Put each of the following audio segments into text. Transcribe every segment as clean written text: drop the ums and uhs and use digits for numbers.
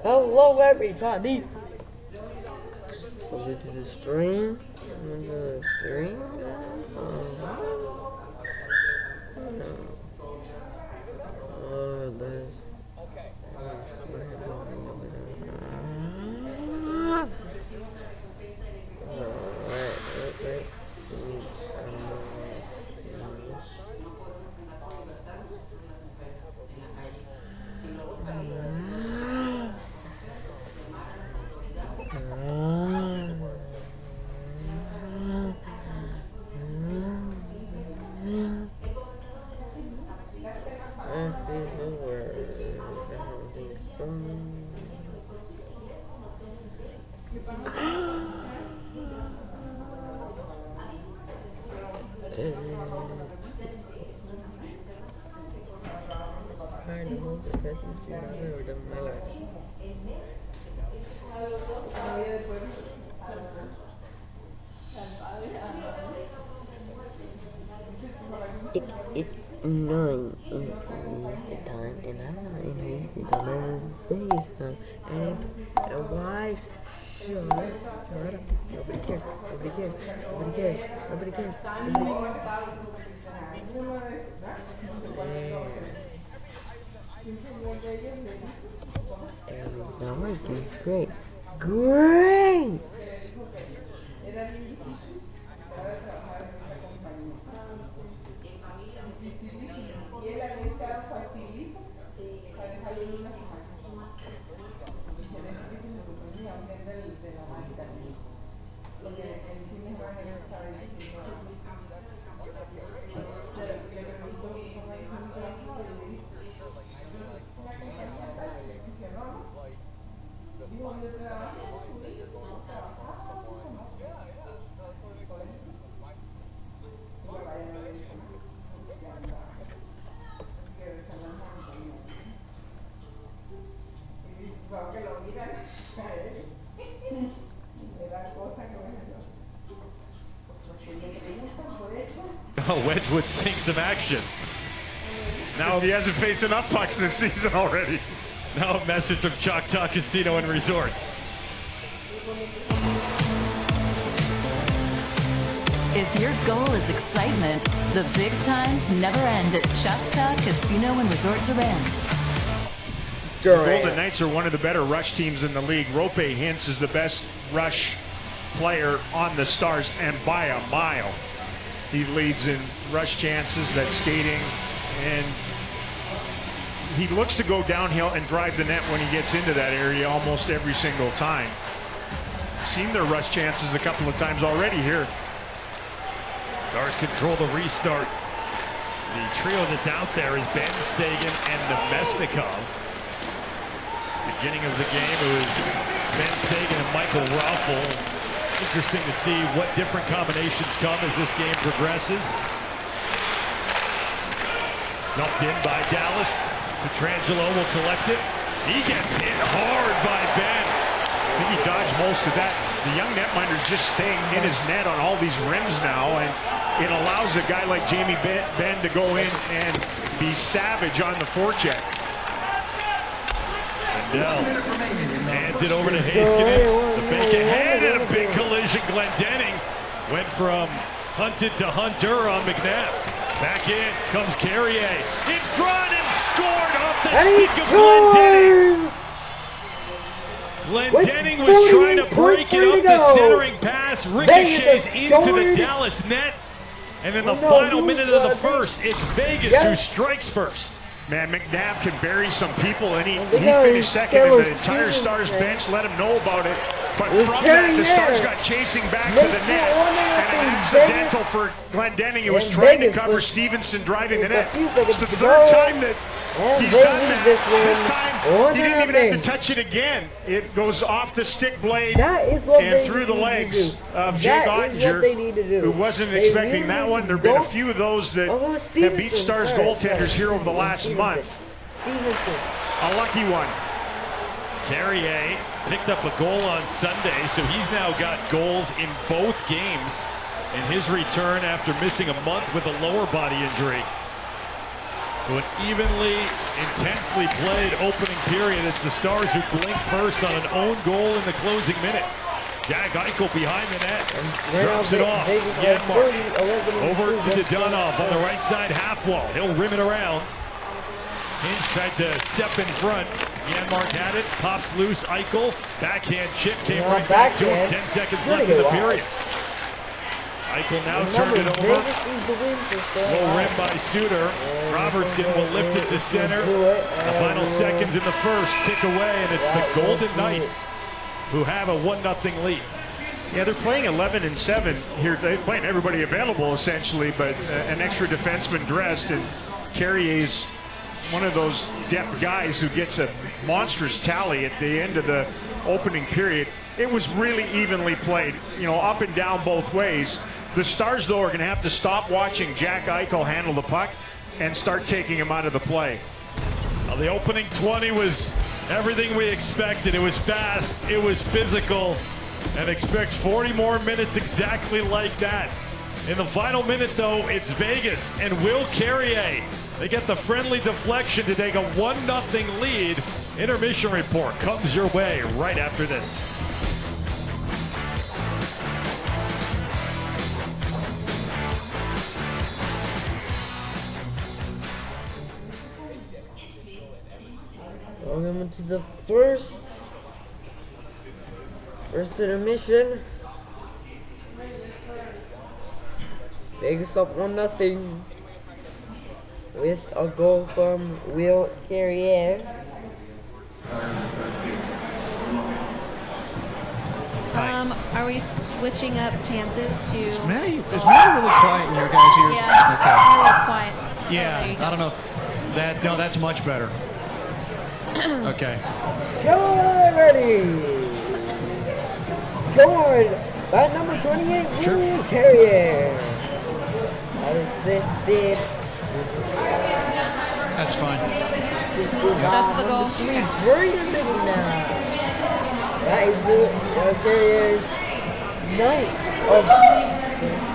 Hello everybody. Over to the stream. Let's. Let's see who we're having some. Trying to move the presence to another rhythm of my life. It is 9 in Eastern time, and I'm in Eastern time, and Vegas time, and it's why? Shut up. Nobody cares. Nobody cares. Nobody cares. Nobody cares. It's not working. Great. Great! Wedgwood seeing some action. Now he hasn't faced enough pucks this season already. Now a message from Choctaw Casino and Resorts. If your goal is excitement, the big times never end at Choctaw Casino and Resort Durant. The Golden Knights are one of the better rush teams in the league. Rope Hintz is the best rush player on the Stars, and by a mile. He leads in rush chances, that skating, and he looks to go downhill and drive the net when he gets into that area almost every single time. Seen their rush chances a couple of times already here. Stars control the restart. The trio that's out there is Ben Sagan and Nemesnikov. Beginning of the game, it was Ben Sagan and Michael Raffel. Interesting to see what different combinations come as this game progresses. Dumped in by Dallas. Pietrangelo will collect it. He gets hit hard by Ben. I think he dodged most of that. The young netminder's just staying in his net on all these rims now, and it allows a guy like Jamie Benn to go in and be savage on the forecheck. Lindell hands it over to Heiskanen. The fake ahead and a big collision. Glendening went from hunted to hunter on McNabb. Back in comes Carrier. In front and scored off the stick of Glendening. Glendening was trying to break it up the centering pass. Ricochets into the Dallas net. And in the final minute of the first, it's Vegas who strikes first. Man, McNabb can bury some people, and he finished second, and the entire Stars bench let him know about it. But from that, the Stars got chasing back to the net, and an accidental for Glendening. He was trying to cover Stevenson driving the net. It's the third time that he's done that. This time, he didn't even have to touch it again. It goes off the stick blade and through the legs of Jake Ottinger, who wasn't expecting that one. There have been a few of those that have beat Stars goaltenders here over the last month. A lucky one. Carrier picked up a goal on Sunday, so he's now got goals in both games in his return after missing a month with a lower body injury. So an evenly, intensely played opening period. It's the Stars who blink first on an own goal in the closing minute. Jack Eichel behind the net, drops it off. Over to Dadonov on the right side half wall. He'll rim it around. Hinch tried to step in front. Janmark had it, pops loose. Eichel, backhand chip came right back to him. 10 seconds left in the period. Eichel now turned it over. Low rim by Suter. Robertson will lift it to center. The final seconds in the first tick away, and it's the Golden Knights who have a 1-0 lead. Yeah, they're playing 11 and 7 here. They're playing everybody available essentially, but an extra defenseman dressed, and Carrier's one of those depth guys who gets a monstrous tally at the end of the opening period. It was really evenly played, you know, up and down both ways. The Stars, though, are going to have to stop watching Jack Eichel handle the puck and start taking him out of the play. Well, the opening 20 was everything we expected. It was fast, it was physical, and expect 40 more minutes exactly like that. In the final minute, though, it's Vegas and Will Carrier. They get the friendly deflection to take a 1-0 lead. Intermission report comes your way right after this. Welcome to the first intermission. Vegas up 1-0 with a goal from Will Carrier. Are we switching up chances to? Is Maddie really quiet in your guys' ears? Yeah, okay. a little quiet. Yeah, I don't know. No, that's much better. Okay. Score ready. Scored by number 28, Will Carrier. Assisted. That's fine. Assisted That's by the goal. number 3, Brayden McNabb. That is Will Carrier's 9th of the season.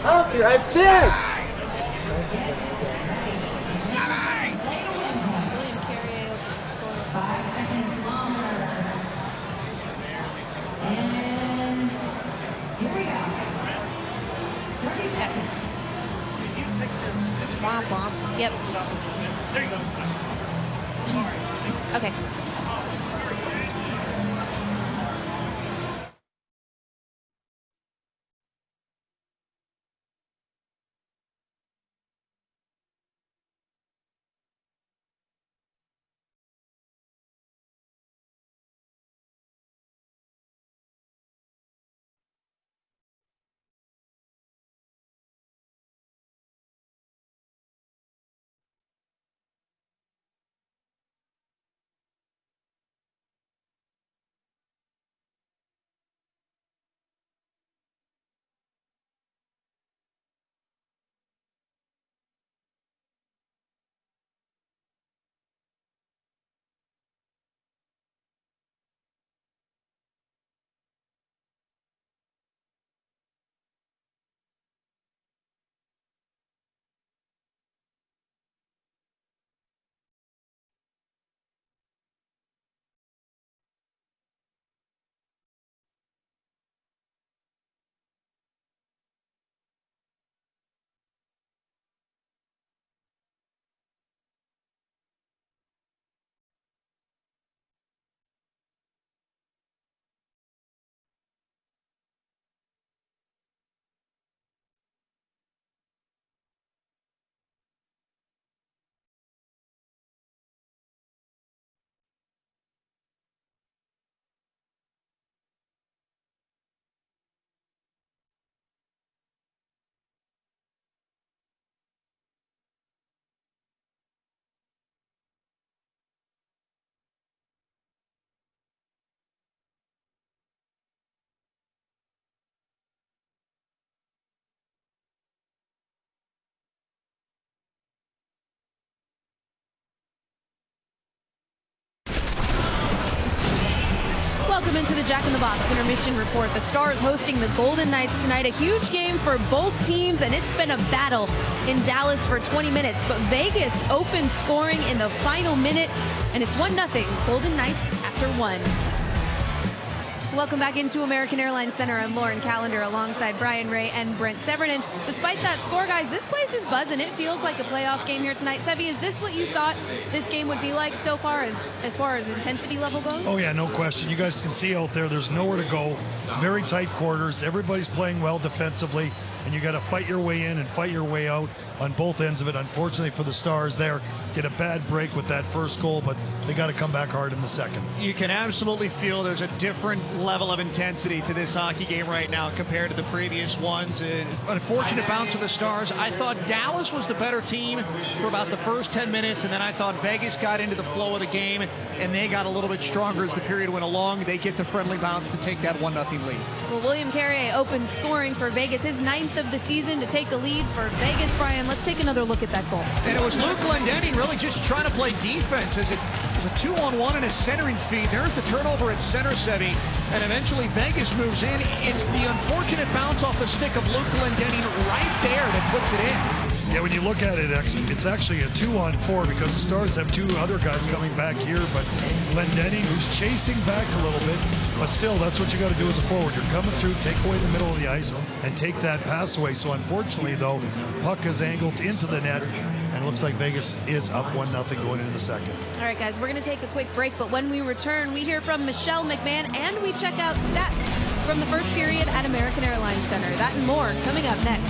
I'll be right back. William Carrier will score. Yep. Okay. Welcome into the Jack in the Box Intermission Report. The Stars hosting the Golden Knights tonight. A huge game for both teams, and it's been a battle in Dallas for 20 minutes. But Vegas opens scoring in the final minute, and it's 1-0 Golden Knights after 1. Welcome back into American Airlines Center. I'm Lauren Callender alongside Brian Ray and Brent Severin. And despite that score, guys, this place is buzzing. It feels like a playoff game here tonight. Sevy, is this what you thought this game would be like so far as far as intensity level goes? Oh, yeah, no question. You guys can see out there, there's nowhere to go. It's very tight quarters. Everybody's playing well defensively, and you got to fight your way in and fight your way out on both ends of it. Unfortunately for the Stars there, get a bad break with that first goal, but they got to come back hard in the second. You can absolutely feel there's a different level of intensity to this hockey game right now compared to the previous ones. Unfortunate bounce of the Stars. I thought Dallas was the better team for about the first 10 minutes, and then I thought Vegas got into the flow of the game, and they got a little bit stronger as the period went along. They get the friendly bounce to take that 1-0 lead. Well, William Carrier opens scoring for Vegas, his 9th of the season to take the lead for Vegas. Brian, let's take another look at that goal. And it was Luke Glendening really just trying to play defense as it was a 2-on-1 and a centering feed. There's the turnover at center, Sevy, and eventually Vegas moves in. It's the unfortunate bounce off the stick of Luke Glendening right there that puts it in. Yeah, when you look at it, it's actually a 2-on-4 because the Stars have two other guys coming back here, but Glendening, who's chasing back a little bit, but still, that's what you got to do as a forward. You're coming through, take away the middle of the ice, and take that pass away. So unfortunately, though, puck is angled into the net, and it looks like Vegas is up 1-0 going into the second. All right, guys, we're going to take a quick break, but when we return, we hear from Michelle McMahon, and we check out stats from the first period at American Airlines Center. That and more coming up next.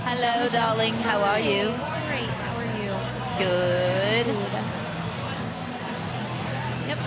Hello, darling. How are you? Great. How are you? Good. Yep.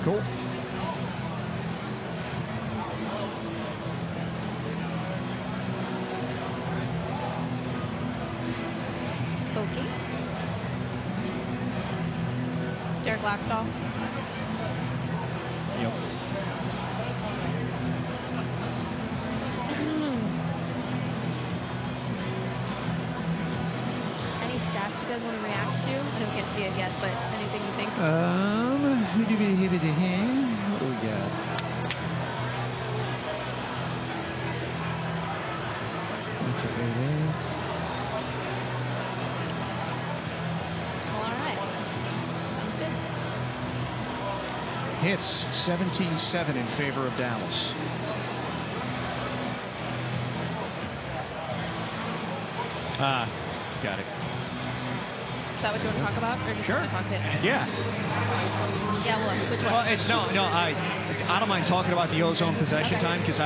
Cool. Okay. Derek Laxdal. Yep. Any stats you guys want to react to? I know we can't see it yet, but anything you think? What do we got? All right. Sounds good. Hits 17-7 in favor of Dallas. Got it. Is that what you want to talk about, or just Sure. want to talk hits? Yeah. Yeah, well, which one? Well, I don't mind talking about the ozone possession time because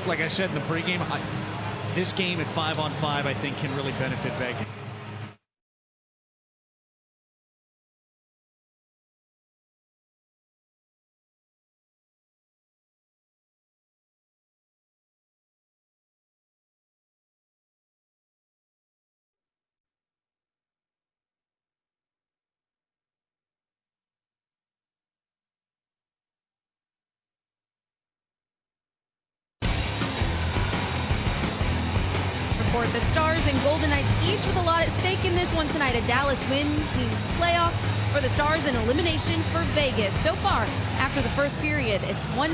like I said in the pregame, this game at 5-on-5, I think, can really benefit Vegas. The Stars and Golden Knights each with a lot at stake in this one tonight. A Dallas win means playoffs for the Stars and elimination for Vegas. So far, after the first period, it's 1-0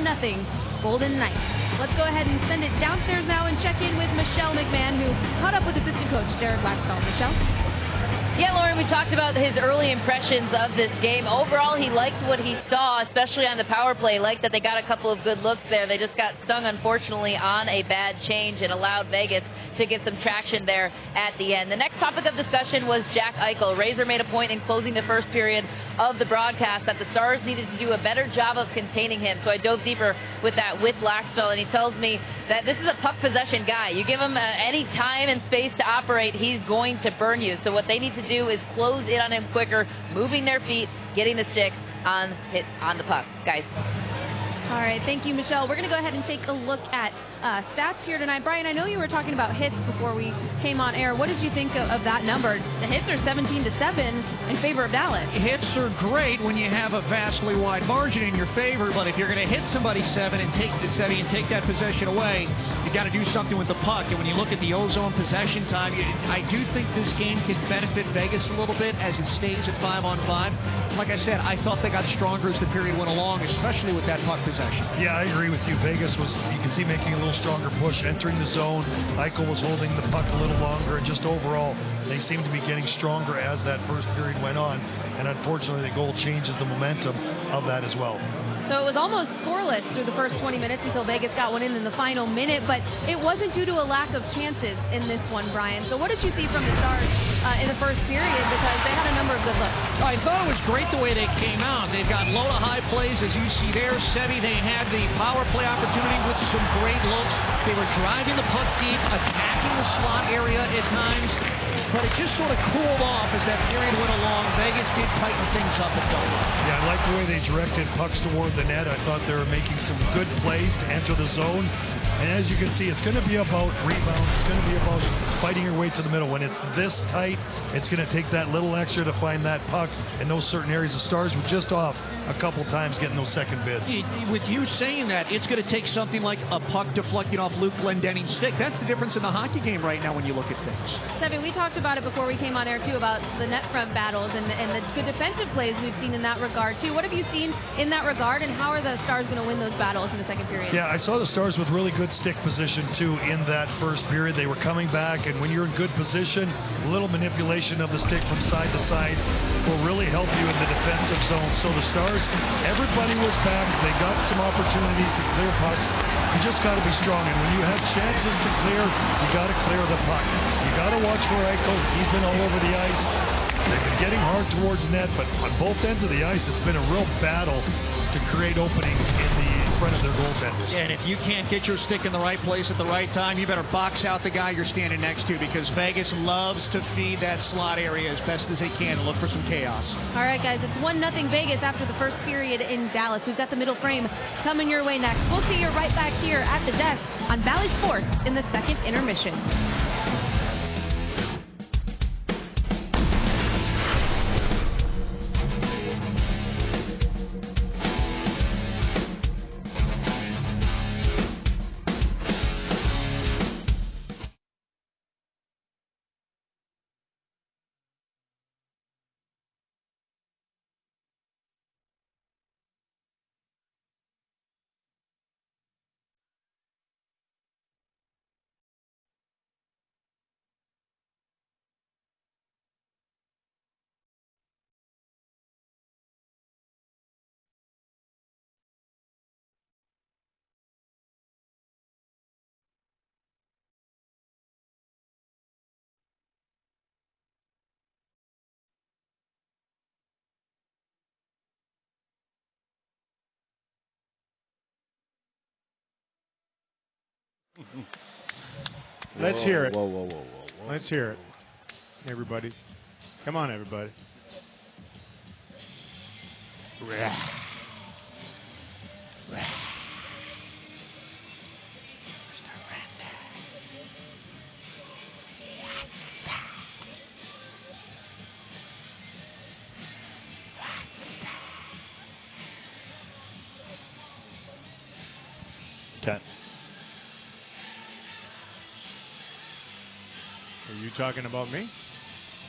Golden Knights. Let's go ahead and send it downstairs now and check in with Michelle McMahon, who caught up with assistant coach Derek Laxalt. Michelle? Yeah, Lauren, we talked about his early impressions of this game. Overall, he liked what he saw, especially on the power play. Liked that they got a couple of good looks there. They just got stung, unfortunately, on a bad change and allowed Vegas to get some traction there at the end. The next topic of discussion was Jack Eichel. Razor made a point in closing the first period of the broadcast that the Stars needed to do a better job of containing him. So I dove deeper with that with Laxalt, and he tells me that this is a puck possession guy. You give him any time and space to operate, he's going to burn you. So what they need to do is close in on him quicker, moving their feet, getting the stick on the puck, guys. All right, thank you, Michelle. We're going to go ahead and take a look at stats here tonight. Brian, I know you were talking about hits before we came on air. What did you think of that number? The hits are 17-7 in favor of Dallas. Hits are great when you have a vastly wide margin in your favor, but if you're going to hit somebody 7 and take that possession away, you got to do something with the puck. And when you look at the ozone possession time, I do think this game can benefit Vegas a little bit as it stays at 5-on-5. Like I said, I thought they got stronger as the period went along, especially with that puck possession. Yeah, I agree with you. Vegas was, you can see, making a little stronger push, entering the zone. Eichel was holding the puck a little longer, and just overall, they seemed to be getting stronger as that first period went on. And unfortunately, the goal changes the momentum of that as well. So it was almost scoreless through the first 20 minutes until Vegas got one in the final minute, but it wasn't due to a lack of chances in this one, Brian. So what did you see from the Stars in the first period? Because they had a number of good looks. I thought it was great the way they came out. They've got low to high plays, as you see there. Sevi, they had the power play opportunity with some great looks. They were driving the puck deep, attacking the slot area at times, but it just sort of cooled off as that period went along. Vegas did tighten things up a bit. Yeah, I like the way they directed pucks toward the net. I thought they were making some good plays to enter the zone. And as you can see, it's going to be about rebounds. It's going to be about fighting your way to the middle. When it's this tight, it's going to take that little extra to find that puck in those certain areas. The Stars were just off a couple times getting those second bids. With you saying that, it's going to take something like a puck deflecting off Luke Glendenning's stick. That's the difference in the hockey game right now when you look at things. Sevi, we talked about it before we came on air, too, about the net front battles and the good defensive plays we've seen in that regard, too. What have you seen in that regard, and how are the Stars going to win those battles in the second period? Yeah, I saw the Stars with really good stick position, too, in that first period. They were coming back, and when you're in good position, a little manipulation of the stick from side to side will really help you in the defensive zone. So the Stars, everybody was back. They got some opportunities to clear pucks. You just got to be strong, and when you have chances to clear, you got to clear the puck. You got to watch for Eichel. He's been all over the ice. They've been getting hard towards net, but on both ends of the ice, it's been a real battle to create openings in the front of their goaltenders. Yeah, and if you can't get your stick in the right place at the right time, you better box out the guy you're standing next to, because Vegas loves to feed that slot area as best as they can and look for some chaos. All right, guys, it's 1-0 Vegas after the first period in Dallas. We've got the middle frame coming your way next. We'll see you right back here at the desk on Valley Sports in the second intermission. Let's hear it. Whoa. Let's hear it. Everybody. Come on, everybody. Ken. Are you talking about me?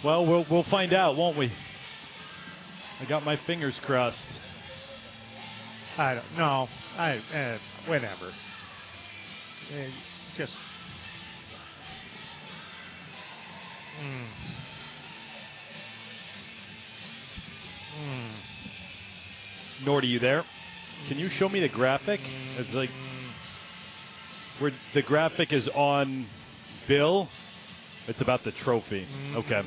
Well, we'll find out, won't we? I got my fingers crossed. I don't know. Whatever. Just. Nord, are you there? Can you show me the graphic? It's like where the graphic is on Bill. It's about the trophy. Okay.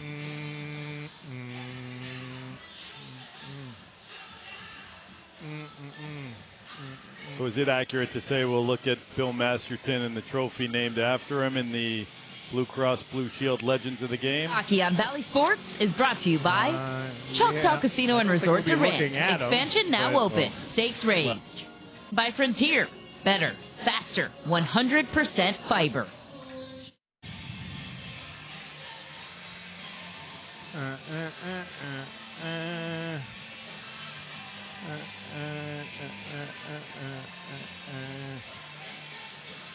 So is it accurate to say we'll look at Bill Masterton and the trophy named after him in the Blue Cross Blue Shield Legends of the Game? Hockey on Valley Sports is brought to you by Choctaw Casino and Resort Durant. Expansion now open. Stakes raised. By Frontier. Better, faster, 100% fiber.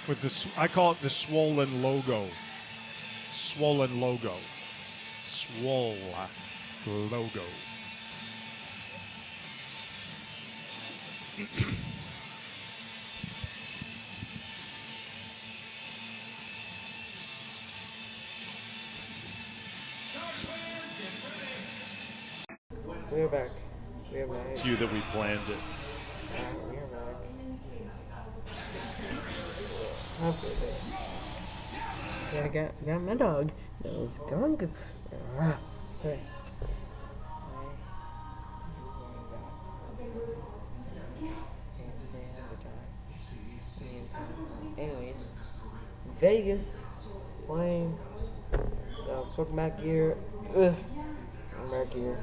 With the, I call it the swollen logo. Swollen logo. Swole logo. We're back. We're back. It's you that we planned it. We're back. Okay, I got my dog. That was going good. Sorry. Anyways, Vegas playing. Let's back here. I'm back here.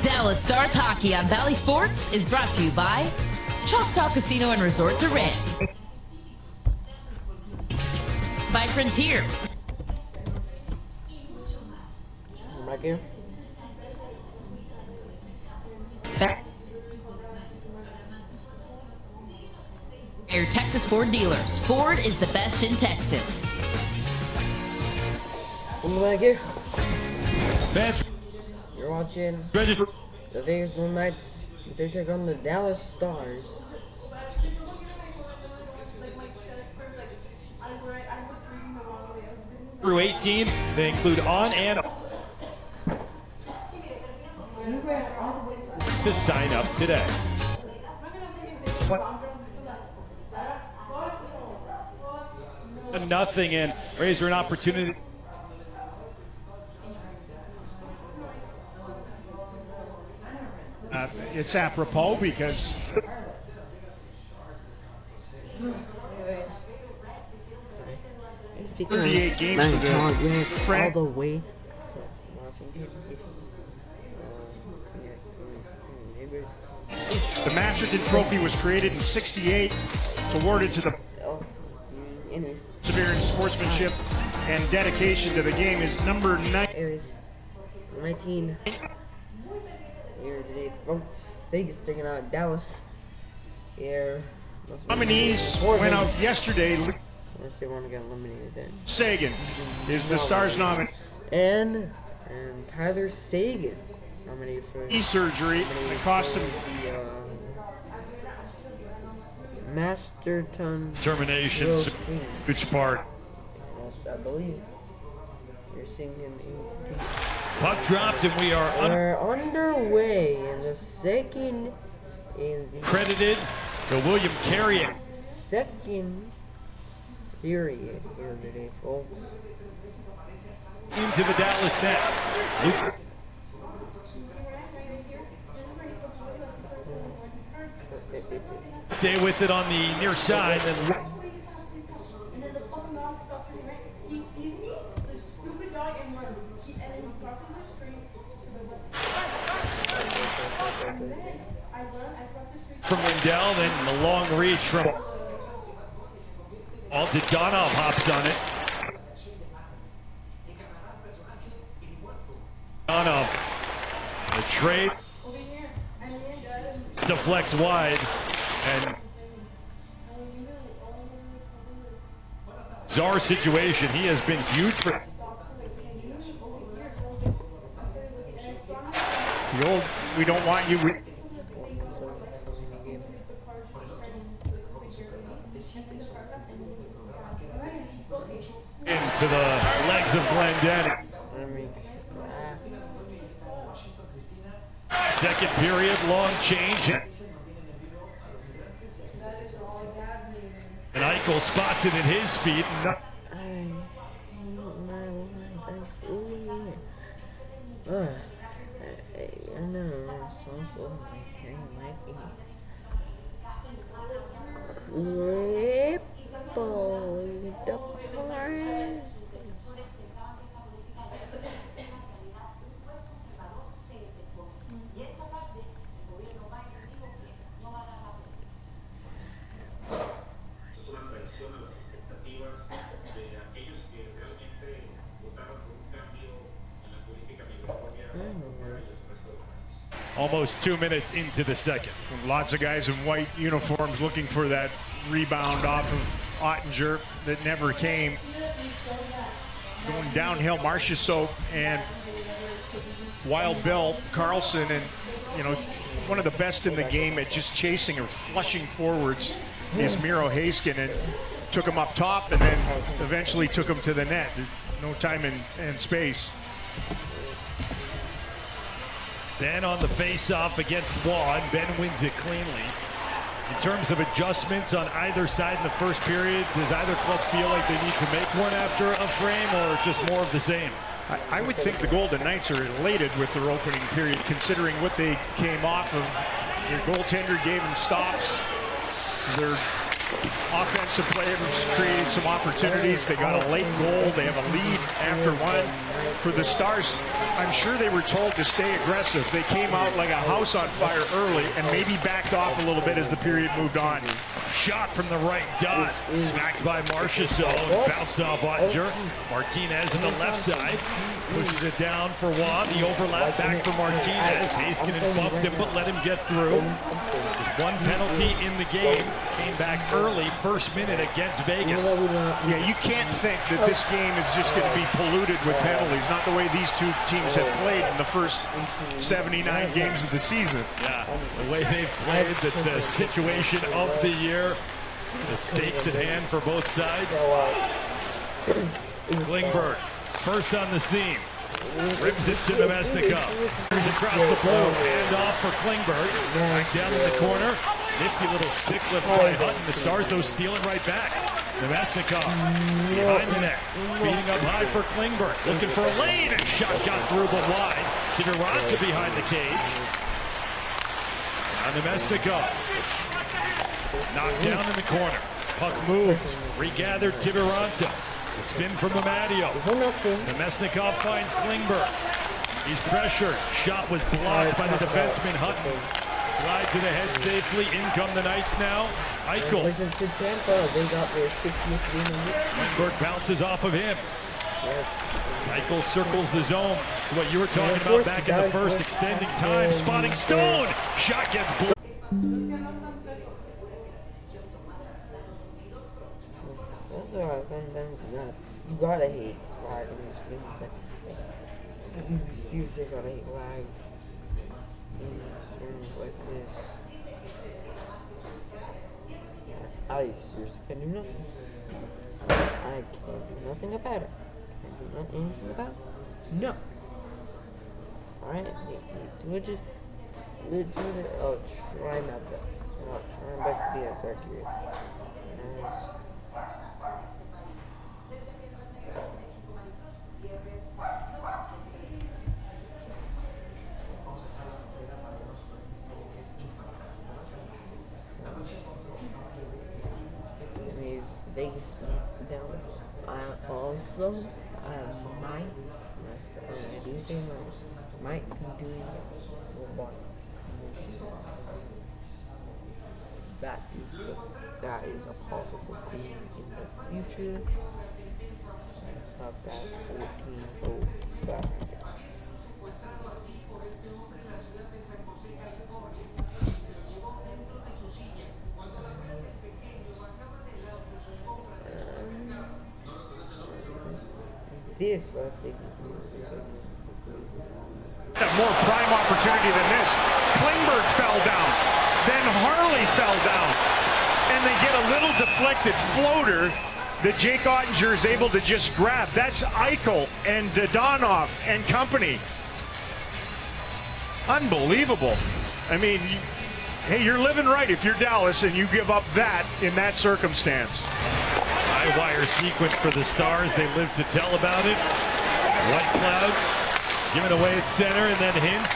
Dallas Stars Hockey on Valley Sports is brought to you by Choctaw Casino and Resort Durant. By Frontier. I'm back here. Your Texas Ford dealers. Ford is the best in Texas. I'm back here. Bench. You're watching Register. the Vegas Golden Knights. They take on the Dallas Stars. Through 18, they include on and to sign up today. Nothing in. Razor an opportunity. It's apropos because 38 games for the all the way to The Masterton Trophy was created in '68, awarded to the perseverance, sportsmanship, and dedication to the game is number 9. Anyways, 19 here today, folks. Vegas taking out Dallas. Here. Nominees went out yesterday. Unless they want to get eliminated then. Sagan is the Stars nominee. And Tyler Sagan nominated for knee surgery. It cost him Masterton termination. Which part? I believe you're seeing him in. Puck dropped, and we're underway in the second. Credited to William Carrier. Second period here today, folks. Into the Dallas net. Stay with it on the near side. And from Lindell, then the long reach from Dadonov hops on it. Dadonov, the trade deflects wide, and Czar situation. He has been huge for the old. We don't want you. Into the legs of Glendenning. Second period, long change. And Eichel spots it at his feet. I know, so Almost 2 minutes into the second. Lots of guys in white uniforms looking for that rebound off of Ottinger that never came. Going downhill, Marchessault and Wild Bill Carlson, and one of the best in the game at just chasing or flushing forwards is Miro Heiskanen. Took him up top and then eventually took him to the net. No time and space. Ben on the face-off against Waugh, and Ben wins it cleanly. In terms of adjustments on either side in the first period, does either club feel like they need to make one after a frame, or just more of the same? I would think the Golden Knights are elated with their opening period, considering what they came off of. Their goaltender gave them stops. Their offensive players created some opportunities. They got a late goal. They have a lead after one. For the Stars, I'm sure they were told to stay aggressive. They came out like a house on fire early and maybe backed off a little bit as the period moved on. Shot from the right dot, smacked by Marchessault, bounced off Ottinger. Martinez on the left side, pushes it down for Waugh. The overlap back for Martinez. Heiskanen bumped him, but let him get through. There's one penalty in the game. Came back early, first minute against Vegas. Yeah, you can't think that this game is just going to be polluted with penalties. Not the way these two teams have played in the first 79 games of the season. Yeah, the way they've played, the situation of the year, the stakes at hand for both sides. Klingberg, first on the scene. Rips it to Nemesnikov. He's across the blue. Hand off for Klingberg. Back down in the corner. Nifty little stick lift by Hutton. The Stars, though, stealing right back. Nemesnikov behind the net. Beating up high for Klingberg. Looking for a lane. And shot got through, but wide. Kiviranta behind the cage. Now Nemesnikov. Knocked down in the corner. Puck moved. Regathered Kiviranta. The spin from Amadio. Nemesnikov finds Klingberg. He's pressured. Shot was blocked by the defenseman Hutton. Slides it ahead safely. In come the Knights now. Eichel. Klingberg bounces off of him. Eichel circles the zone. It's what you were talking about back in the first, extending time. Spotting Stone. Shot gets blocked. You gotta hate lag in this game. You seriously gotta hate lag in streams like this. I seriously can do nothing. I can't do nothing about it. I can't do anything about it. No. Alright? I'll try my best. I'll try my best to be as accurate as also, might be doing robotics. That is a possible thing in the future. Let's have that 1405. This, I think, a more prime opportunity than this. Klingberg fell down. Then Harley fell down. And they get a little deflected floater that Jake Ottinger is able to just grab. That's Eichel and Dadonov and company. Unbelievable. I mean, hey, you're living right if you're Dallas and you give up that in that circumstance. High wire sequence for the Stars. They live to tell about it. White Cloud giving away at center, and then Hintz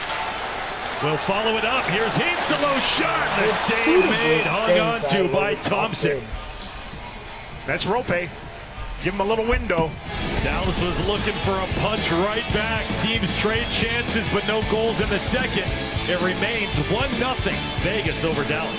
will follow it up. Here's Hintz, a low shot. The save made, hung on to by Thompson. That's Rope. Give him a little window. Dallas was looking for a punch right back. Teams trade chances, but no goals in the second. It remains 1-0 Vegas over Dallas.